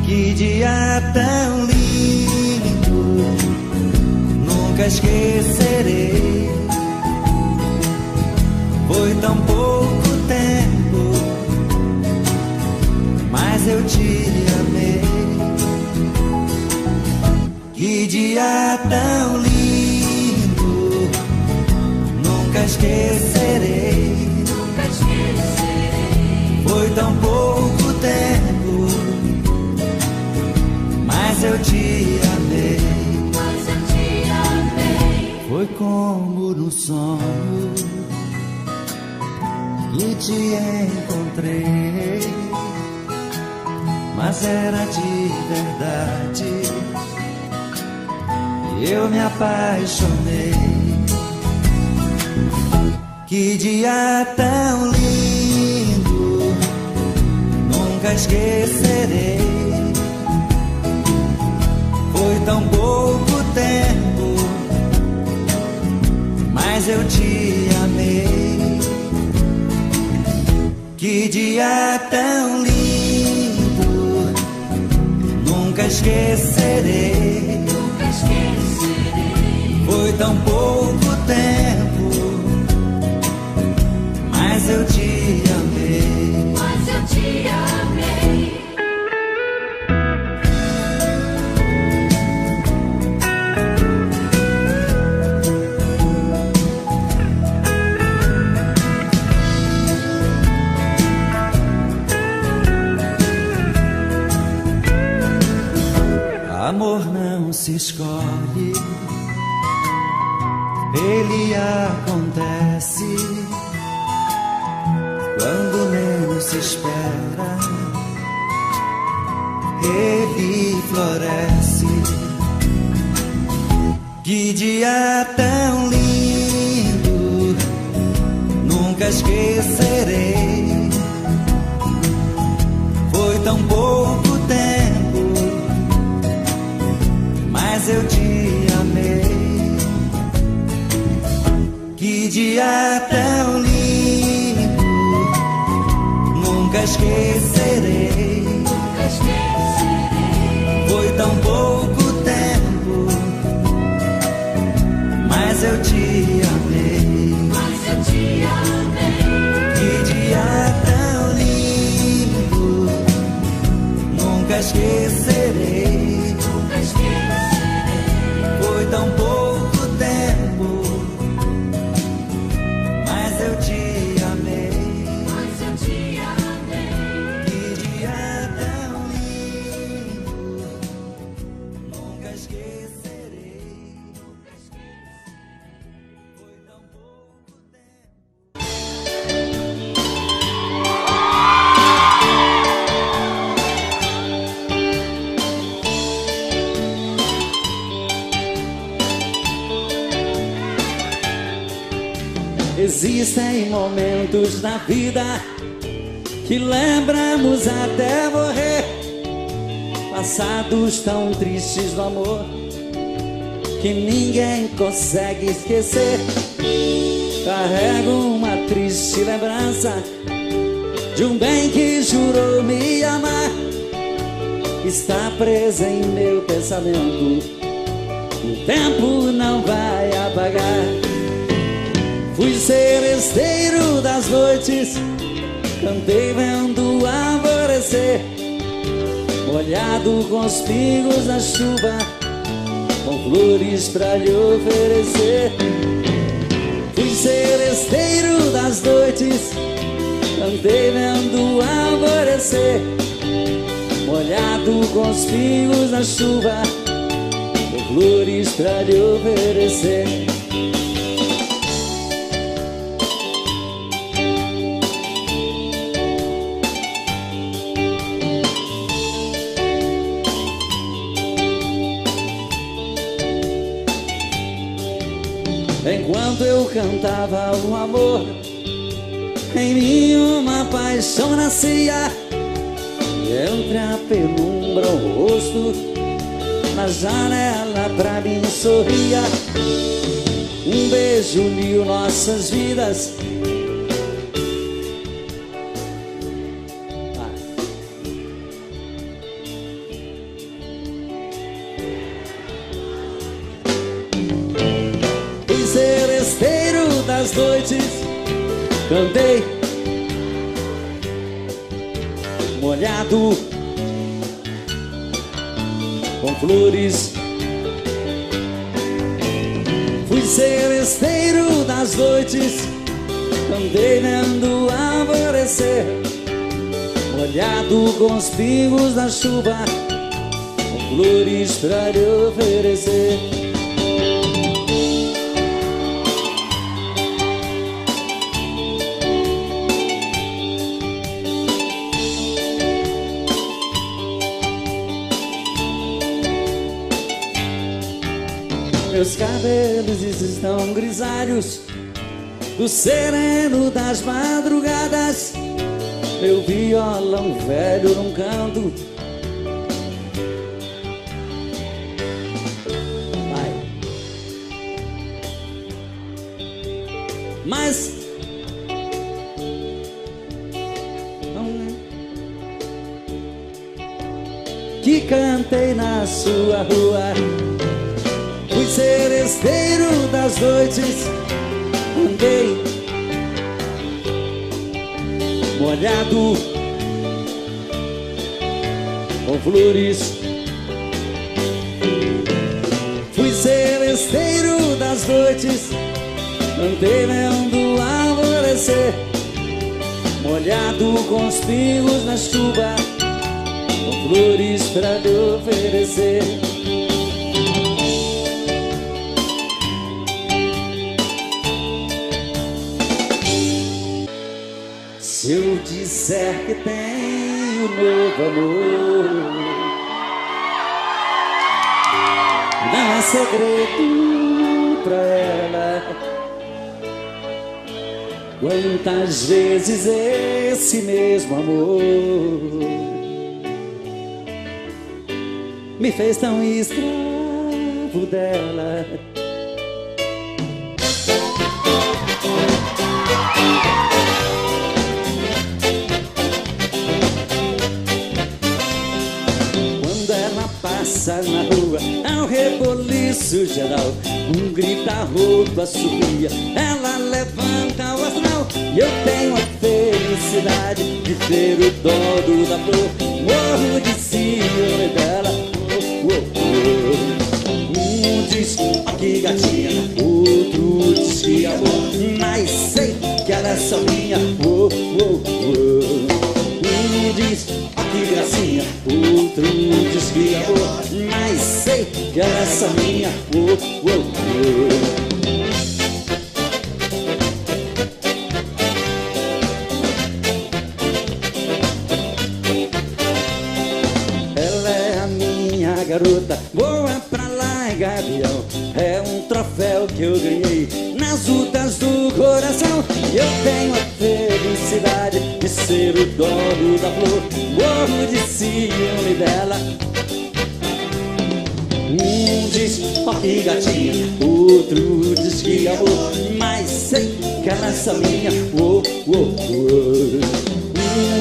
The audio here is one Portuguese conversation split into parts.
Que dia tão lindo, nunca esquecerei. Foi tão pouco tempo, mas eu te amei. Que dia tão lindo, nunca esquecerei. Foi tão pouco tempo, mas eu te amei. Foi como no sonho que te encontrei, mas era de verdade. Eu me apaixonei. Que dia tão lindo, nunca esquecerei. Foi tão pouco tempo, mas eu te amei. Que dia tão lindo, nunca esquecerei. Foi tão pouco tempo, mas eu te amei. Amor não se escolhe, ele acontece quando menos se espera. Ele floresce. Que dia tão lindo, nunca esquecerei. Foi tão pouco tempo, mas eu te amei. Que dia tão lindo, nunca esquecerei. Foi tão pouco tempo, mas eu te amei. Que dia tão lindo, nunca esquecerei. Foi tão pouco tempo, mas eu te amei. Que dia tão lindo, nunca esquecerei. Foi tão pouco tempo. Existem momentos na vida que lembramos até morrer, passados tão tristes do amor que ninguém consegue esquecer. Carrego uma triste lembrança de um bem que jurou me amar. Está presa em meu pensamento, o tempo não vai apagar. Fui seresteiro das noites, cantei vendo alvorecer, molhado com os pingos da chuva, com flores pra lhe oferecer. Fui seresteiro das noites, cantei vendo alvorecer, molhado com os pingos da chuva, com flores pra lhe oferecer. Enquanto eu cantava o amor, em mim uma paixão nascia. E entre a penumbra o rosto, na janela pra mim sorria. Um beijo uniu nossas vidas. seresteiro das noites, cantei molhado com flores. Fui seresteiro das noites, cantei vendo o alvorecer, molhado com os pingos da chuva, com flores pra lhe oferecer. Meus cabelos estão grisalhos do sereno das madrugadas, meu violão velho num canto. Vai. Mas que cantei na sua rua. Fui seresteiro das noites, andei molhado com flores. Fui seresteiro das noites, andei vendo o alvorecer, molhado com os pingos na chuva, com flores pra lhe oferecer. Se eu disser que tenho novo amor, não é segredo pra ela. Quantas vezes esse mesmo amor me fez tão escravo dela. Passa na rua, é um reboliço geral, um grita-roupa subia, ela levanta o astral, e eu tenho a felicidade de ser o dono da flor, morro de ciúme dela. Um diz, ó que gatinha, outro diz que amor, mas sei que ela é só minha. Um diz, ó que gracinha, outro diz que amor, mas sei que ela é só minha. Ela é a minha garota, voa pra lá, gavião, é um troféu que eu ganhei nas lutas do coração. E eu tenho a felicidade de ser o dono da flor, morro de ciúme dela. Um diz, ó que gatinha, outro diz que amor, mas sei que ela é só minha. Um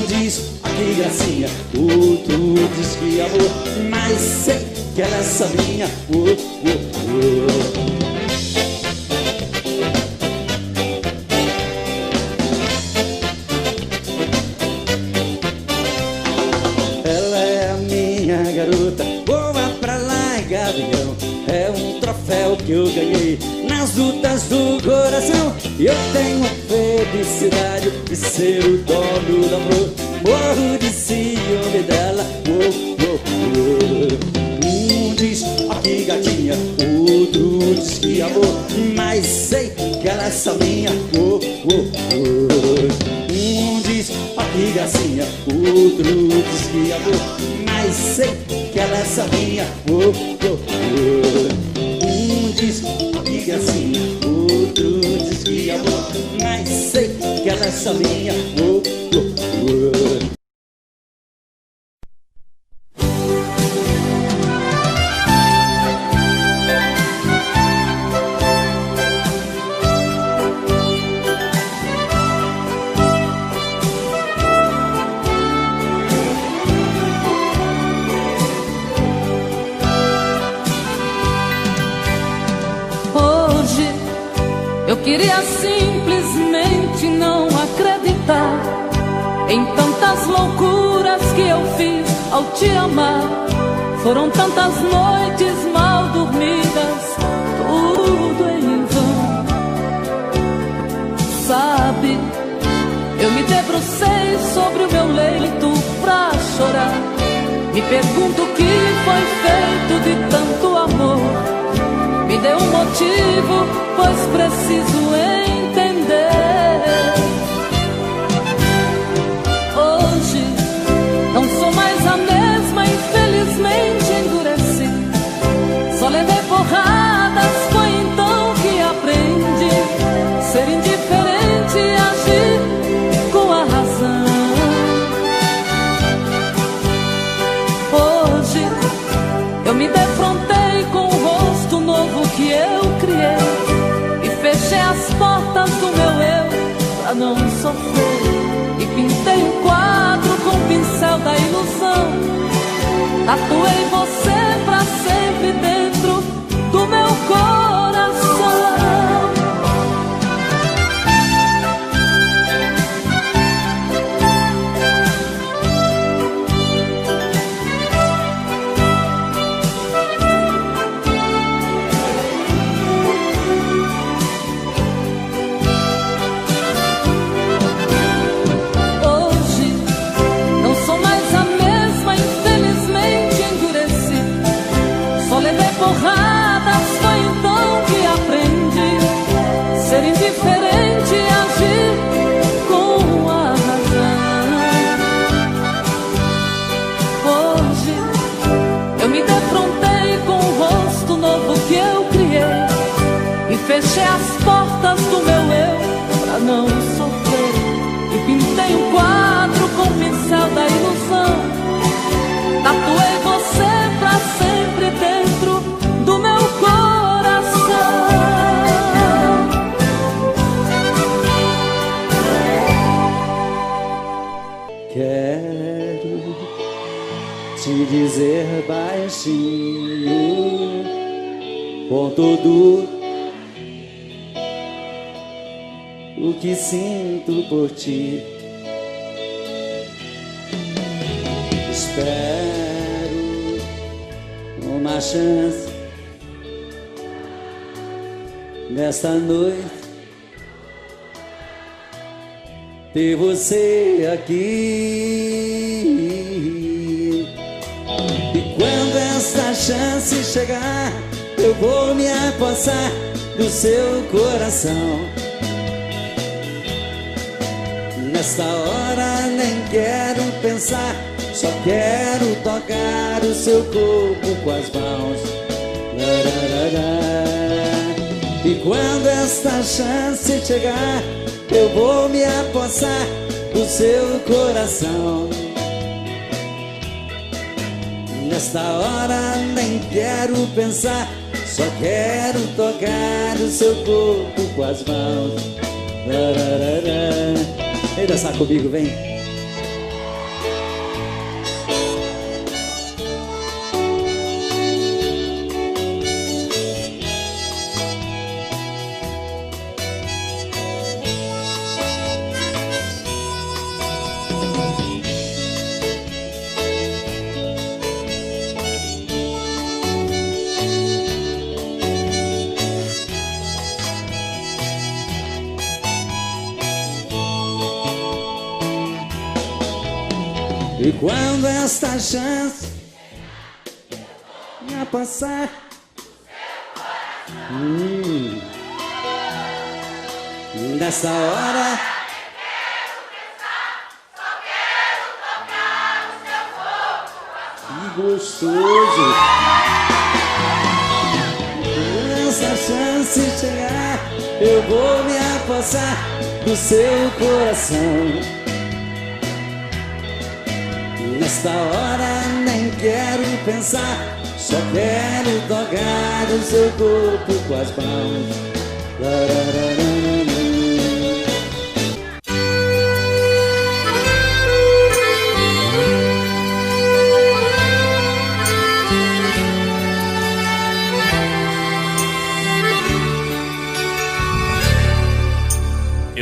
diz, ó que gracinha, outro diz que amor, mas sei que ela é só minha. Ela é a minha garota, voa pra lá, gavião, é um troféu que eu ganhei nas lutas do coração. E eu tenho a felicidade de ser o dono da flor, morro de ciúme dela. Um diz, ó que gatinha, outro diz que amor, mas sei que ela é só minha. Um diz, ó que gracinha, outro diz que amor, mas sei que ela é só minha. Um diz, ó que gracinha, outro diz que amor, mas sei que ela é só minha. Eu queria simplesmente não acreditar em tantas loucuras que eu fiz ao te amar. Foram tantas noites mal dormidas, tudo em vão. Sabe, eu me debrucei sobre o meu leito pra chorar. Me pergunto o que foi feito de tanto amor. Me dê um motivo, pois preciso entender. Hoje não sou mais a mesma, infelizmente endureci. Só levei porradas, foi então que aprendi ser indiferente e agir com a razão. Hoje eu me defrontei com o rosto novo que eu criei e fechei as portas do meu eu pra não sofrer. E pintei um quadro com o pincel da ilusão. Tatuei você pra sempre dentro do meu coração. Porradas, foi então que aprendi ser indiferente e agir com a razão. Hoje eu me defrontei com o rosto novo que eu criei e fechei as portas do meu eu pra não sofrer. E pintei um quadro com o pincel da ilusão. Tatuei você pra sempre dentro do meu coração. Quero te dizer baixinho, com todo o que sinto por ti. Espero uma chance nesta noite ter você aqui. E quando essa chance chegar, eu vou me apossar do seu coração. Nesta hora nem quero pensar, só quero tocar o seu corpo com as mãos. E quando esta chance chegar, eu vou me apossar do seu coração. Nesta hora nem quero pensar, só quero tocar o seu corpo com as mãos. Vem dançar comigo, vem. E quando esta chance me passar, nessa hora que gostoso. Quando essa chance chegar, eu vou me apossar do seu coração. Nesta hora nem quero pensar, só quero tocar o seu corpo com as mãos.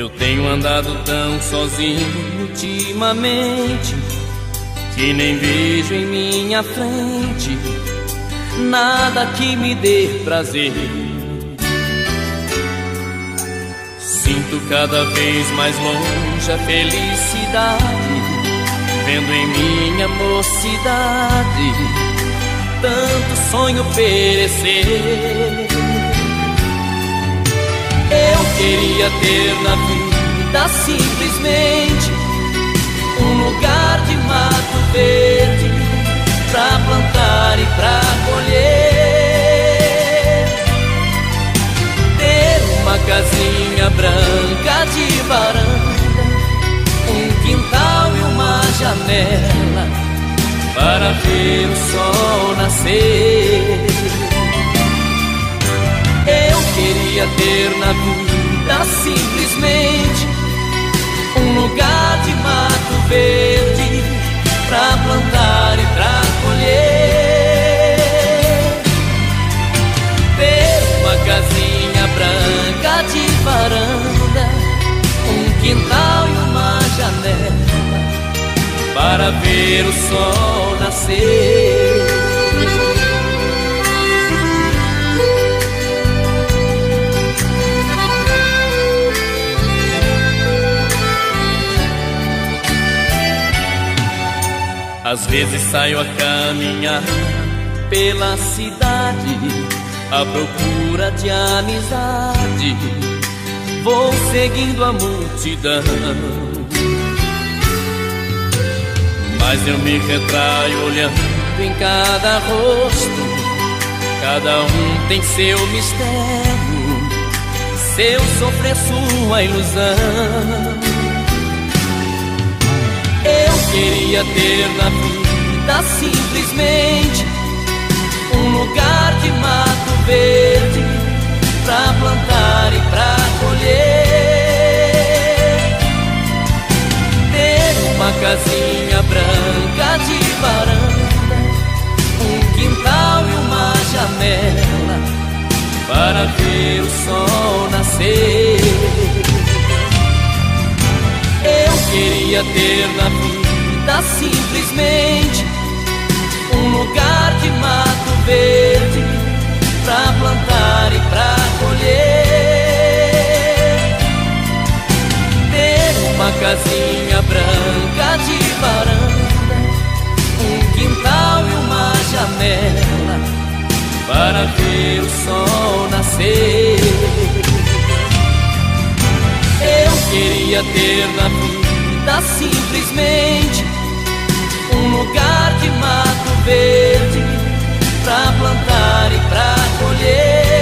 Eu tenho andado tão sozinho ultimamente que nem vejo em minha frente nada que me dê prazer. Sinto cada vez mais longe a felicidade, vendo em minha mocidade tanto sonho perecer. Eu queria ter na vida simplesmente um lugar de mato verde pra plantar e pra colher, ter uma casinha branca de varanda, um quintal e uma janela para ver o sol nascer. Eu queria ter na vida simplesmente um lugar de mato verde pra plantar e pra colher, ter uma casinha branca de varanda, um quintal e uma janela para ver o sol nascer. Às vezes saio a caminhar pela cidade à procura de amizade, vou seguindo a multidão, mas eu me retraio olhando em cada rosto. Cada um tem seu mistério, seu sofrer, sua ilusão. Eu queria ter na vida simplesmente um lugar de mato verde pra plantar e pra colher, ter uma casinha branca de varanda, um quintal e uma janela para ver o sol nascer. Eu queria ter na vida simplesmente um lugar de mato verde pra plantar e pra colher, ter uma casinha branca de varanda, um quintal e uma janela para ver o sol nascer. Eu queria ter na vida simplesmente um lugar de mato verde pra plantar e pra colher,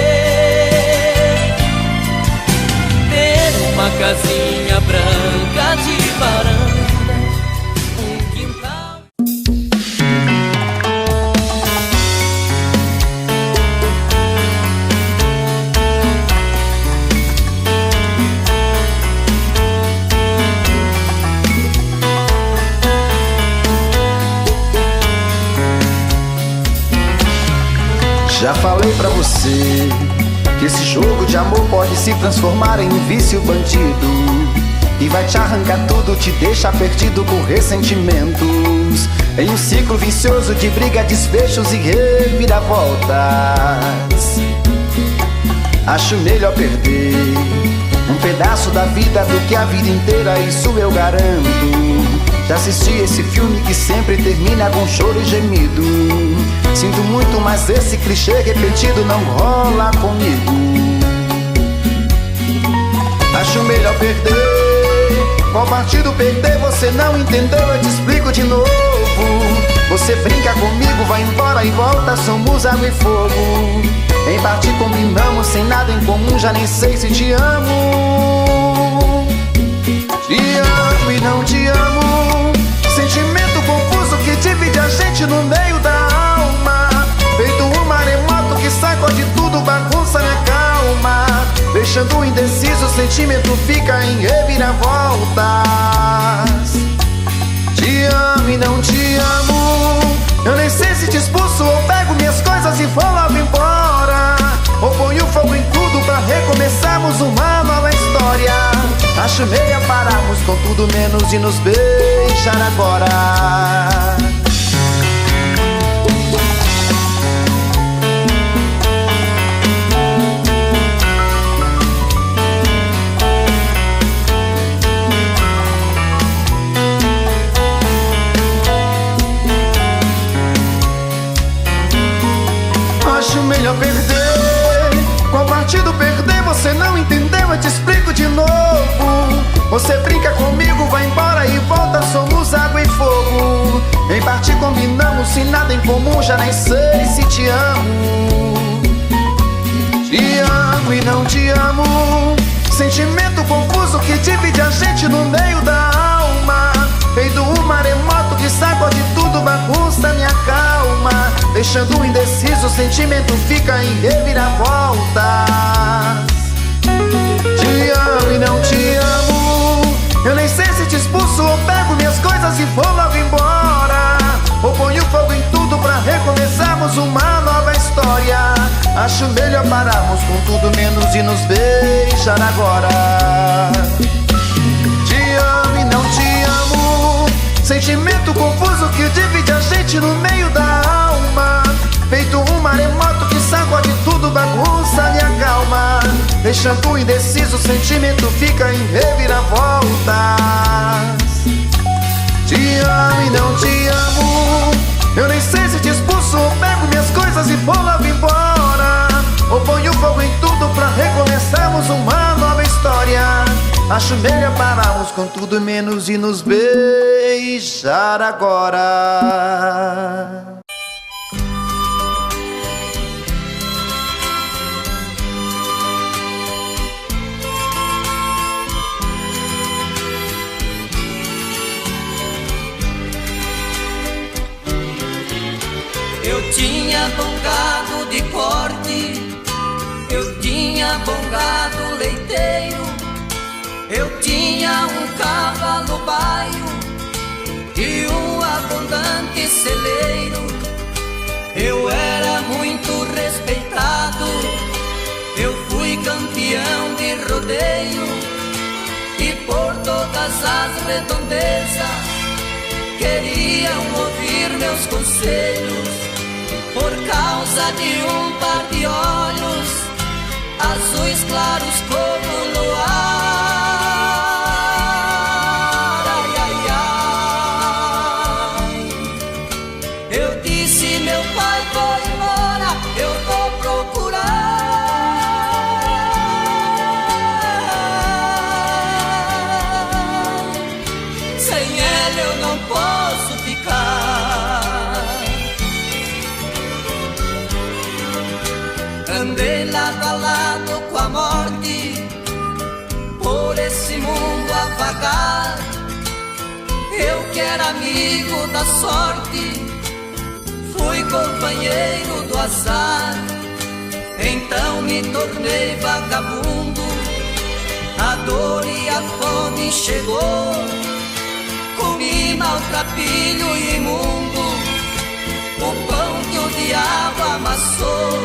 ter uma casinha branca de varanda, um quintal. Já falei pra você que esse jogo de amor pode se transformar em um vício bandido e vai te arrancar tudo, te deixar perdido com ressentimentos, em um ciclo vicioso de briga, desfechos e reviravoltas. Acho melhor perder um pedaço da vida do que a vida inteira, isso eu garanto. Já assisti esse filme que sempre termina com choro e gemido. Sinto muito, mas esse clichê repetido não rola comigo. Acho melhor perder. Qual partido perder? Você não entendeu, eu te explico de novo. Você brinca comigo, vai embora e volta, somos água e fogo. Em parte combinamos, sem nada em comum, já nem sei se te amo. Te amo e não te amo, sentimento confuso que divide a gente no meio da alma. Feito um maremoto que sacode tudo, bagunça minha calma. Deixando indeciso, o sentimento fica em reviravoltas. Te amo e não te amo, eu nem sei se te expulso ou pego minhas coisas e vou logo embora, ou ponho fogo em tudo pra recomeçarmos uma nova história. Acho meia pararmos com tudo menos de nos beijar agora. Acho melhor perder. Qual partido perder? Você não entendeu, eu te explico de novo. Você brinca comigo, vai embora e volta, somos água e fogo. Em parte combinamos, sem nada em comum, já nem sei se te amo. Te amo e não te amo. Sentimento confuso que divide a gente no meio da alma. Feito um maremoto que sacode tudo, bagunça minha calma. Deixando indeciso, o sentimento fica em reviravoltas. Te amo e não te amo. Eu nem sei se te expulso ou pego minhas coisas e vou logo embora. Ou ponho fogo em tudo pra recomeçarmos uma nova história. Acho melhor pararmos com tudo menos de nos beijar agora. Te amo e não te amo. Sentimento confuso que divide a gente no meio da alma. Feito um maremoto que sacode tudo, bagunça minha calma. Deixando indeciso, o sentimento fica em reviravoltas. Te amo e não te amo. Eu nem sei se te expulso ou pego minhas coisas e vou logo embora. Ou ponho fogo em tudo pra recomeçarmos uma nova história. Acho melhor pararmos com tudo menos de nos beijar agora. Eu tinha bom gado de corte, eu tinha bom gado leiteiro, eu tinha um cavalo baio e um abundante celeiro. Eu era muito respeitado, eu fui campeão de rodeio e por todas as redondezas queriam ouvir meus conselhos. Por causa de um par de olhos azuis claros como o luar. Ai, ai, ai. Eu disse, meu pai, vou embora, eu vou procurar. Sem ela eu não posso ficar. Andei lado a lado com a morte, por esse mundo a vagar. Eu que era amigo da sorte, fui companheiro do azar. Então me tornei vagabundo, a dor e a fome chegou. Comi maltrapilho imundo, o pão que o diabo amassou.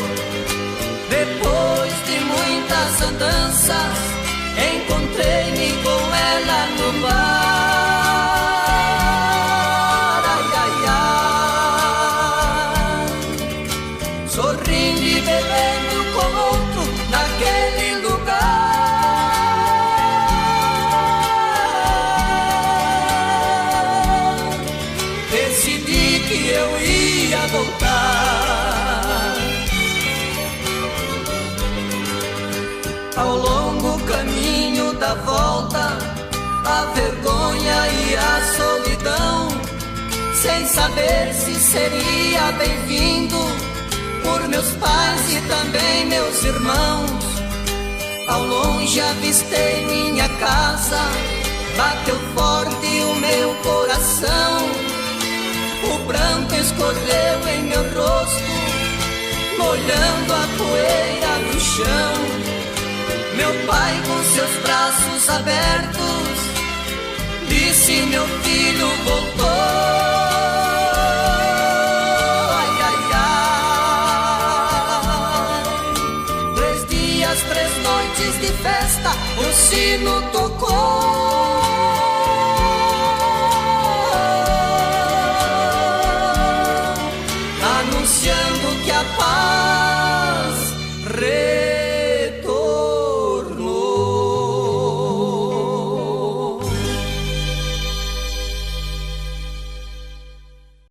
Depois de muitas andanças, encontrei-me com ela no mar. Ai, ai, ai. Sorrindo e bebendo com outro naquele lugar. Decidi que eu ia voltar. Ao longo caminho da volta, a vergonha e a solidão, sem saber se seria bem-vindo por meus pais e também meus irmãos. Ao longe avistei minha casa, bateu forte o meu coração. O pranto escorreu em meu rosto, molhando a poeira do chão. Meu pai com seus braços abertos disse, meu filho voltou. Ai, ai, ai. 3 dias, 3 noites de festa, o sino tocou.